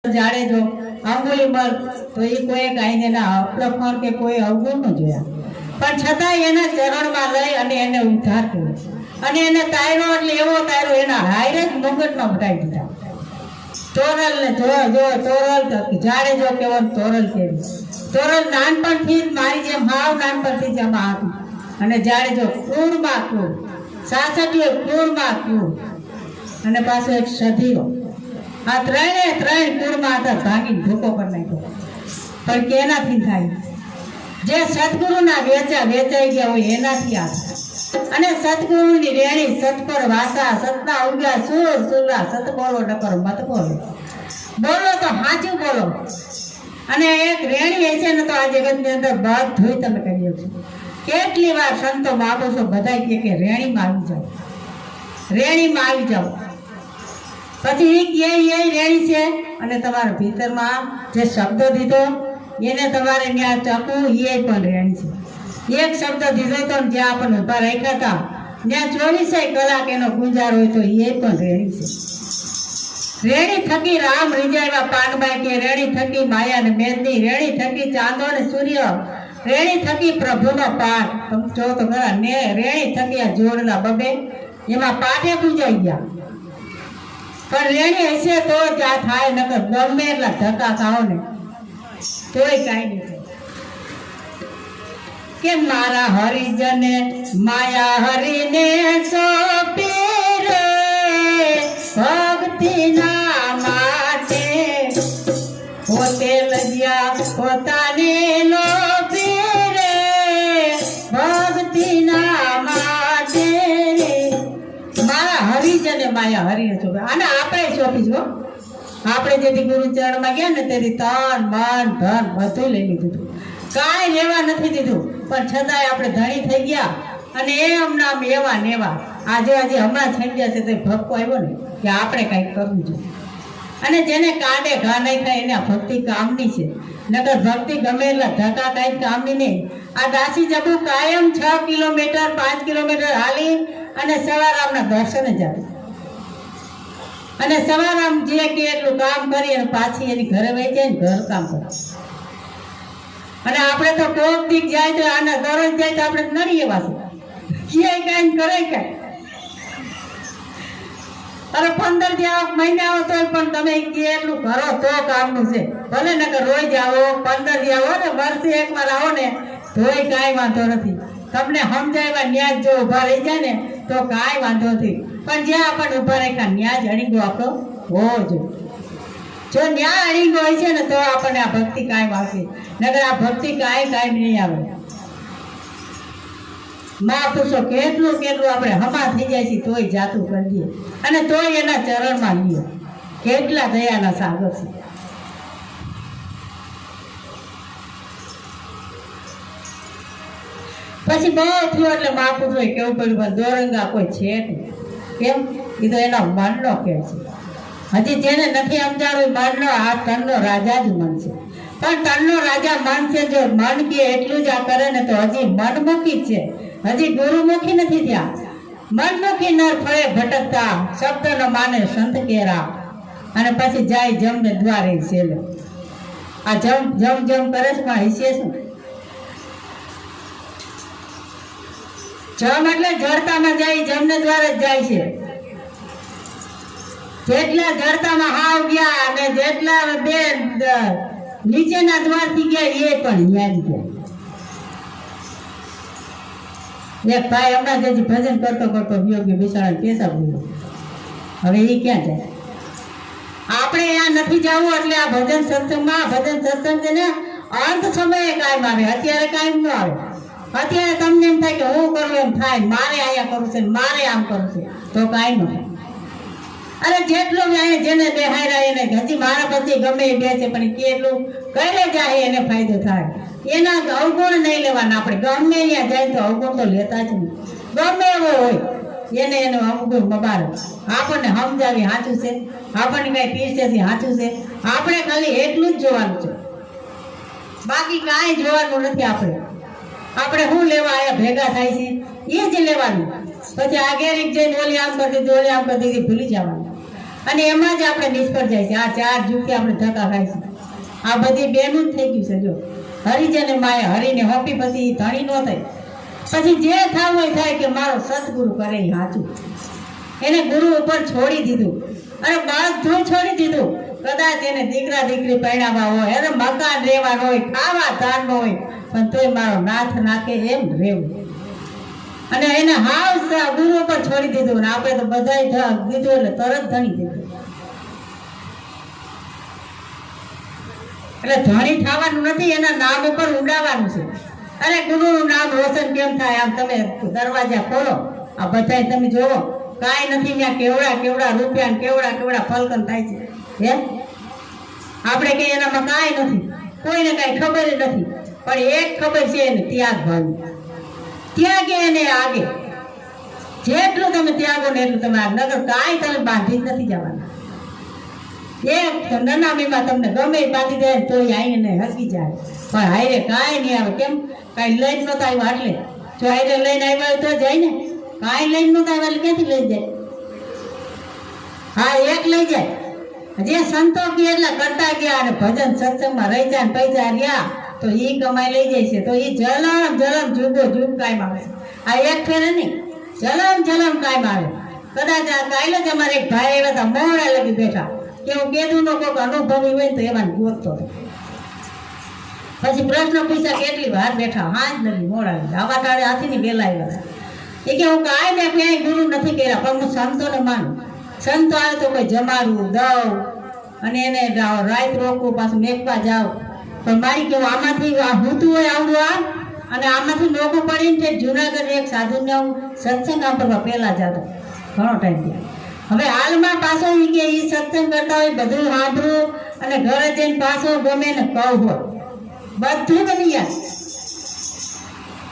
જાડે જો અંગુલી મર તો એ કોઈ કાંઈ એના અપલખણ કે કોઈ અવગુણ ન જોયા, પણ છતાં એના ચરણમાં લઈ અને એને ઉદ્ધાર કર્યો અને એને તાર્યો. એટલે એવો તાર્યો એના હાયરે જ મુગટમાં બતાવી દીધા. તોરલ ને જો તોરલ જાડે જો કેવો તોરલ કેવી. તોરલ નાનપણથી જ મારી જેમ હાવ નાનપણથી જ આમાં હતી અને જાડે જો કુળમાં કુળ, સાસઠીઓ કુળમાં કુળ અને પાછો એક સધીરો. આ ત્રણ કુળમાં હતા ભાગીને ભૂકો કરી નાખ્યો. પણ કેનાથી થાય? જે સદગુરુના વેચાઈ ગયા હોય એનાથી આ. અને સદગુરુની રેણી સતપર વાસા, સતના ઉગ્યા સુર સુરા, સત બોલો નકર મત બોલો, બોલો તો સાચું બોલો. અને એક રેણી હશે ને તો આ જગતની અંદર બધું તમે કરીએ છો. કેટલી વાર સંતો મહાપુરુષો બધા કે રેણીમાં આવી જાઓ, રેણીમાં આવી જાઓ. પછી એ રેણી છે અને તમારા ભીતરમાં જે શબ્દ દીધો એને તમારે ત્યાં ચકવું એ પણ રેણી છે. એક શબ્દ દીધો તો જ્યાં આપણને ઊભા રાખ્યા હતા ત્યાં 24 કલાક એનો ગુંજાર હોય તો એ પણ રેણી છે. રેણી થકી રામ રીઝાવ્યા પાનબાઈ કે, રેણી થકી માયા ને મેદની, રેણી થકી ચાંદો ને સૂર્ય, રેણી થકી પ્રભુનો પાઠ. તમે જો તો ખરા ને રેણી થકી આ જોડના બબે એમાં પાઠે પૂજાઈ ગયા. પણ રેણી હશે તો જ આ થાય, નકર ગમે એટલા ધક્કા ખાઓ ને તોય કાંઈ નહીં થાય. કે મારા હરિજને માયા હરિને સોંપી રે, ભક્તિના માટે પોતે લજ્યા પોતાને લોભી રે, ભક્તિના માટે રે. મારા હરિજને માયા હરિને સોંપી. અને આપણે સોંપીશું. આપણે જેથી ગુરુ ચરણમાં ગયા ને તેથી તન મન ધન બધું લઈ લીધું હતું, કાંઈ લેવા નથી દીધું. પણ છતાંય આપણે ધણી થઈ ગયા અને એમ નામ એવા ને એવા. આજે હમણાં થઈ ગયા છે તો ભક્કો આવ્યો ને કે આપણે કંઈક કરવું જોઈએ. અને જેને કાંડે ઘા નહીં થાય એને ભક્તિ કામની છે, નકર ભક્તિ ગમે એટલા ધક્કા કાંઈ કામની નહીં. આ દાસી જબુ કાયમ 6 કિલોમીટર 5 કિલોમીટર હાલી અને સવારામના દર્શને જાય અને સવારામ જે કે એટલું કામ કરી અને પાછી એની ઘરે વહી જાય ને ઘર કામ કરે. અને આપણે તો કોક દીક જાય તો આના દરરોજ જાય તો આપણે નડીએ વાસે ક્યાંય કાંઈ કરે કાંઈ. અરે 15 દી આવો મહિને આવો તોય પણ તમે એટલું કરો તો કામનું છે. ભલે નકર રોજ આવો, 15 દી આવો ને વર્ષે એકવાર આવો ને તોય કાંઈ વાંધો નથી. તમને સમજાવ્યા ન્યાજ જો ઊભા રહી જાય ને તો કાંઈ વાંધો નથી. પણ જ્યાં આપણને ઊભા રાખ્યા ન્યાજ અડીગો આપણો હોવો જોઈએ. જો ન્યા અડીગો હોય છે ને તો આપણને આ ભક્તિ કાંઈ આવશે, નકર આ ભક્તિ કાંઈ નહીં આવે. મહાપુરુષો કેટલું આપણે હમા થઈ જાય છે તોય જાતું કરી દઈએ અને તોય એના ચરણમાં લઈએ. કેટલા દયાના સાગર છે. પછી બહુ થયું એટલે મહાપુરુષોએ કેવું પડ્યું દોરંગા કોઈ છે નહીં. કેમ? એ તો એના મનનો ખેલ છે. હજી જેને નથી સમજાણું મનનો, આ તનનો રાજા જ મન છે. પણ તનનો રાજા મન છે. જો મન કે એટલું જ આ કરે ને તો હજી મનમુખી છે, હજી ગુરુમુખી નથી થયા. મનમુખી નર ફળે ભટકતા, શબ્દ ન માને સંત કેરા. અને પછી જાય જમને દ્વારે છેલ્લે. આ જમ કરે છે પણ હિસ્સે શું? જમ એટલે જડતામાં જાય, જમને દ્વારે જ જાય છે. જેટલા જડતામાં હાવ ગયા અને જેટલા બે નીચેના દ્વારથી ગયા એ પણ ન્યા જ ગયા. એક ભાઈ હમણાં જે ભજન કરતો યોગ્ય બિસાડા પેશાબ ગયો. હવે એ ક્યાં જાય? આપણે ત્યાં નથી જવું. એટલે આ ભજન સત્સંગ છે ને અંત સમયે કાયમ આવે, અત્યારે કાયમ ન આવે. અત્યારે તમને એમ થાય કે હું કરું એમ થાય, મારે અહીંયા કરવું છે, મારે આમ કરવું છે, તો કાંઈ ન થાય. અરે જેટલું અહીંયા જેને બેહાર્યા એને હજી મારા પછી ગમે એ બે છે પણ કેટલું કરે જાય એને ફાયદો થાય. એના અવગુણ નહીં લેવાના. આપણે ગમે ત્યાં જાય તો અવગુણ તો લેતા જ નહીં. ગમે એવો હોય એને અવગુણ બબાડે. આપણને સમજાવી સાચું છે, આપણને કાંઈ પીરસે છે સાચું છે. આપણે ખાલી એટલું જ જોવાનું છે, બાકી કાંઈ જોવાનું નથી. આપણે શું લેવા આયા ભેગા થાય છે એ જ લેવાનું. પછી આગળ જઈને ઓલી આમ કરી દીધી, ઓલી આમ કરી દીધી, ભૂલી જવાનું. અને એમાં જ આપણે નિષ્ફળ જાય છે. આ ચાર જૂથી આપણે ધક્કા ખાય છે. આ બધી બેનું જ થઈ ગયું છે. જો હરિજને માએ હરીને હોપી પછી ધણી ન થઈ. પછી જે થવું હોય થાય કે મારો સતગુરુ કરે એ સાચું. એને ગુરુ ઉપર છોડી દીધું અને બધું છોડી દીધું. કદાચ એને દીકરા દીકરી પરણાવવા હોય, એને મકાન રહેવાનું હોય, ખાવા ધાન હોય, પણ તોય મારો નાથ નાખે એમ રહેવું. અને એને હાવ ગુરુ ઉપર છોડી દીધું. ને આપણે તો બધાય દીધું એટલે તરત ધણી દીધું. એટલે ધણી થવાનું નથી, એના નામ ઉપર ઉડાવવાનું છે. અરે ગુરુનું નામ રોશન કેમ થાય? આમ તમે દરવાજા ખોલો, આ બધાય તમે જોવો, કાંઈ નથી ત્યાં કેવડા કેવડા રૂપિયા કેવડા કેવડા ફલકન થાય છે. એમ આપણે કે એનામાં કાંઈ નથી, કોઈને કાંઈ ખબર જ નથી. પણ એક ખબર છે એને, ત્યાગ ભાવની. ત્યાગે એને આગે. જેટલું તમે ત્યાગો ને એટલું તમે આગે. નગર કાંઈ તમે બાંધી જ નથી જવાના. એક નનામીમાં તમને ગમે બાંધી દે તો આઈને હરકી જાય, પણ હાઈરે કાંઈ નહીં આવે. કેમ? કાંઈ લઈને નહોતા આવ્યા એટલે. જો હાઈરે લઈને આવ્યા તો જાય ને. કાંઈ લઈને નહોતા આવ્યા એટલે ક્યાંથી લઈ જાય? હા, એક લઈ જાય. જે સંતો કે એટલા કરતા ગયા અને ભજન સત્સંગમાં રહી જાય ને પૈસા રહ્યા તો એ કમાઈ લઈ જાય છે. તો એ જલમ જલમ જુગો જુગ કાયમ આવે. આ એક ફેર નહીં, જલમ જલમ કાયમ આવે. કદાચ આ કાલે જ અમારે એક ભાઈ આવ્યા હતા, મોડા લગી બેઠા કે હું કેદું નો કોઈક અનુભવી હોય તો એમાં ગોતતો હતો. પછી પ્રશ્ન પૂછ્યા કેટલી વાર બેઠા? હાજ નથી, મોડા લગી. આવા ટાળે હાથીની વેલા આવ્યા. એ કે હું કાંઈ ને ક્યાંય ગુરુ નથી કર્યા, પણ હું સંતોને માનું. સંતો આવે તો કોઈ જમાડવું દઉં અને એને રાત રોકવું, પાછું મેકવા જાવ. પણ મારી કેવું આમાંથી હૂતું હોય આવડું આ, અને આમાંથી નોકું પડીને જુનાગઢ એક સાધુને હું સત્સંગ આપવા પહેલા જતો ઘણો ટાઈમ થયા. હવે હાલમાં પાછો એ કે એ સત્સંગ કરતા હોય બધું સાંભળવું અને ઘરે જઈને પાછો ગમે ને કહું હોય બધું બની જાય.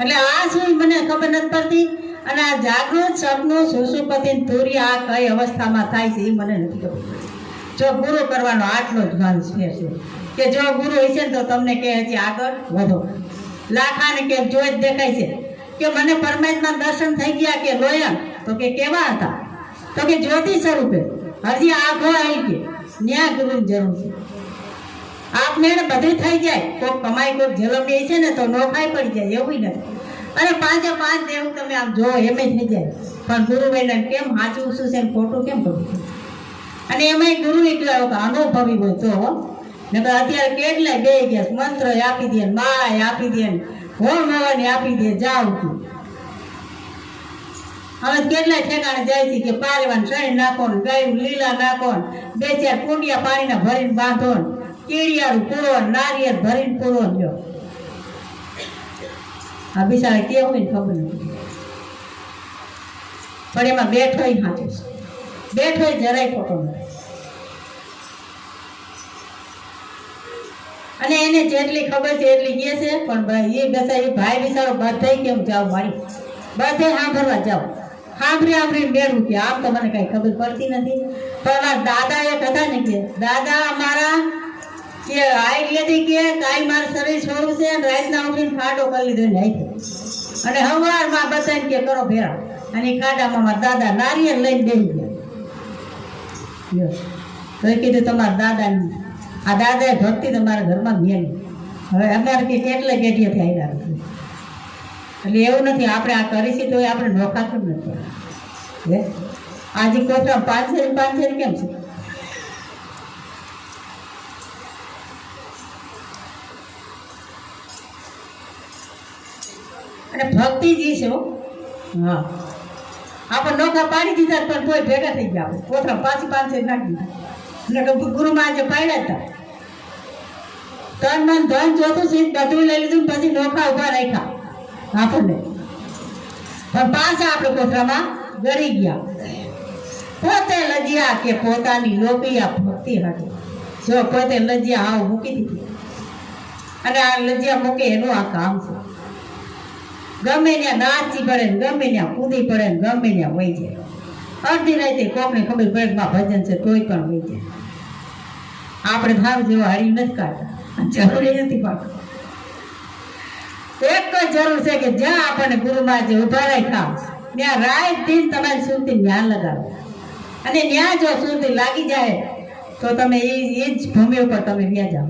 એટલે આ શું મને ખબર નથી પડતી. અને આ જાગૃત સપનું સુસુપતિ તુરી આ કઈ અવસ્થામાં થાય છે એ મને નથી ખબર. જો ગુરુ કરવાનો આટલો જ ભાન છે કે જો ગુરુ હશે ને તો તમને કે હજી આગળ વધો. લાખાને કે જોઈ જ દેખાય છે કે મને પરમાત્મા દર્શન થઈ ગયા કે લોયમ, તો કે કેવા હતા? તો કે જ્યોતિ સ્વરૂપે. હજી આખો આવી કે ન્યા ગુરુની જરૂર છે. આપમેળે બધું થઈ જાય. કોઈક કમાઈ કોઈક જલમડી છે ને તો નોખાઈ પડી જાય, એવું નથી. અને પાંચે પાંચ દેવું તમે આમ જો એમ જ થઈ જાય. પણ ગુરુ ભાઈને કેમ સાચું શું છે ખોટું કેમ કરવું? અને એમાં ગુરુ એટલા અનુભવી હોય તો નકર અત્યારે કેટલાય બે ગયા મંત્ર આપી દે, માળા આપી દે, હોમ હવન આપી દે, જાવ તું. હવે કેટલાય ઠેકાણે જાય છે કે પારેવાન શરીર નાખો ને ગાયું લીલા નાખો ને 2-4 કુંડિયા પાણીના ભરીને બાંધો ને કેળિયારું પૂરો નારિયેળ ભરીને પૂરો લ્યો. આ બિચારા કેવું હોય ખબર નથી. પણ એમાં બેઠોય સાચું છે, બેઠોય જરાય ખોટો નથી. અને એને જેટલી ખબર છે એટલી કહે છે. પણ એ બેસા એ ભાઈ બિચારો બધે કેમ જાવ મારી, બધે સાંભળવા જાવ. સાંભળીને મેળવું કે આમ તો મને કઈ ખબર પડતી નથી. પણ મારા દાદા એક હતા ને કે દાદા અમારા કે આયુર્વેદિક કે કાલ મારું શરીર છોડવું છે અને રાતના ઉઠીને ખાડો કરી લીધો ને અને હવારમાં બધાને કે કરો ભેરા. અને ખાડામાં મારા દાદા નારિયેળ લઈને બેસી ગયા. તો એ કીધું તમારા દાદાની આ દાદાએ ભક્તિ તમારા ઘરમાં મેળી. હવે અમારે કે કેટલા ગેટીએથી આવ્યા નથી. એટલે એવું નથી આપણે આ કરીશું તો આપણે નોખાતું જ નથી. હે આજે કોથળા 500 કેમ છે? અને ભક્તિ જી છે. હા, આપણે નોખા પાડી દીધા પણ કોઈ ભેગા થઈ ગયા. આપણે કોથળા પાછી 500 નાખી દીધા. એટલે ગુરુમાં જે પાડ્યા હતા તન મન ધન જોતું છે બધું લઈ લીધું, પછી નોખા ઉભા રાખ્યા આપણને. પણ પાછા આપણે કોથળામાં ગળી ગયા. પોતે લજ્યા કે પોતાની લોપિયા ભક્તિ હતી. જો પોતે લજ્યા આવું મૂકી દીધી. અને આ લજ્યા મૂકે એનું આ કામ છે. ગમે ત્યાં નાચી પડે ને ગમે ત્યાં કૂદી પડે ને ગમે ત્યાં વહી જાય. અડધી રાતે કોકને ખબર પડે કે ભજન છે તોય પણ વહી જાય. આપણે ભાવ જેવો હારી નથી કાઢતા, જરૂરી નથી પાડતા. એક જ જરૂર છે કે જ્યાં આપણને ગુરુમાં જે ઉભા રાખ્યા ત્યાં રાત દિન તમારી સુરતી જ્ઞાન લગાવો. અને ત્યાં જો શુદ્ધ લાગી જાય તો તમે એ જ ભૂમિ ઉપર તમે વ્યા જાઓ.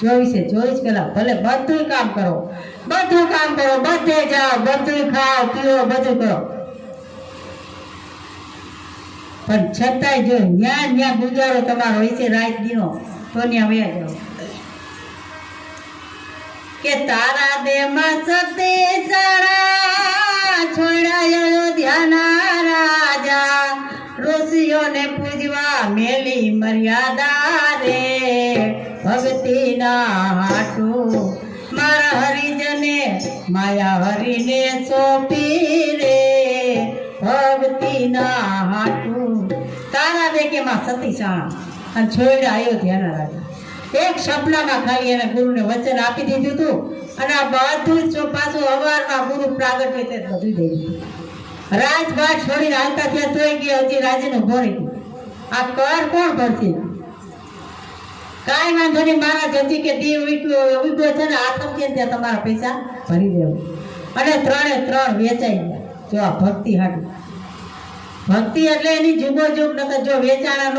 24 કલાક ભલે બધું કામ કરો, બધે જાઓ, બધું ખાઓ પીઓ, બધું કરો, પણ છતાંય જો ન્યા ગુજારો તમારો હોય છે રાત દીનો, તો ત્યાં વ્યા જાઓ. કે તારા દેમાં સતી સારા છોડાયો ધ્યાના રાજા, ઋષિઓને પૂજવા મેલી મર્યાદા રે, ભક્તિના હાટું મારા હરિજને માયા હરિને સોંપી રે, ભક્તિના હાટું. તારા દેકેમાં સતી સાણા અને છોડ્યા અયોધ્યાના રાજા. એક સપનામાં ખાલી એના ગુરુને વચન આપી દીધું હતું અને આ બધું જ પાછું અવારમાં ગુરુ પ્રાગટ હોય તે બધું દઈ દીધું. રાજભાટ છોડીને હાલતા થયા તોય કે હજી રાજીનું ભરી ગયું. આ કર કોણ ભરશે? કાંઈ વાંધો નહીં, મારા જતી કે દીવ ઉભો છે ને આતમ કે ત્યાં તમારા પૈસા ભરી દેવું. અને 3 વેચાઈ ગયા. જો આ ભક્તિ હાટું. ભક્તિ એટલે એની જુગો જુગ નકર જો વેચાણા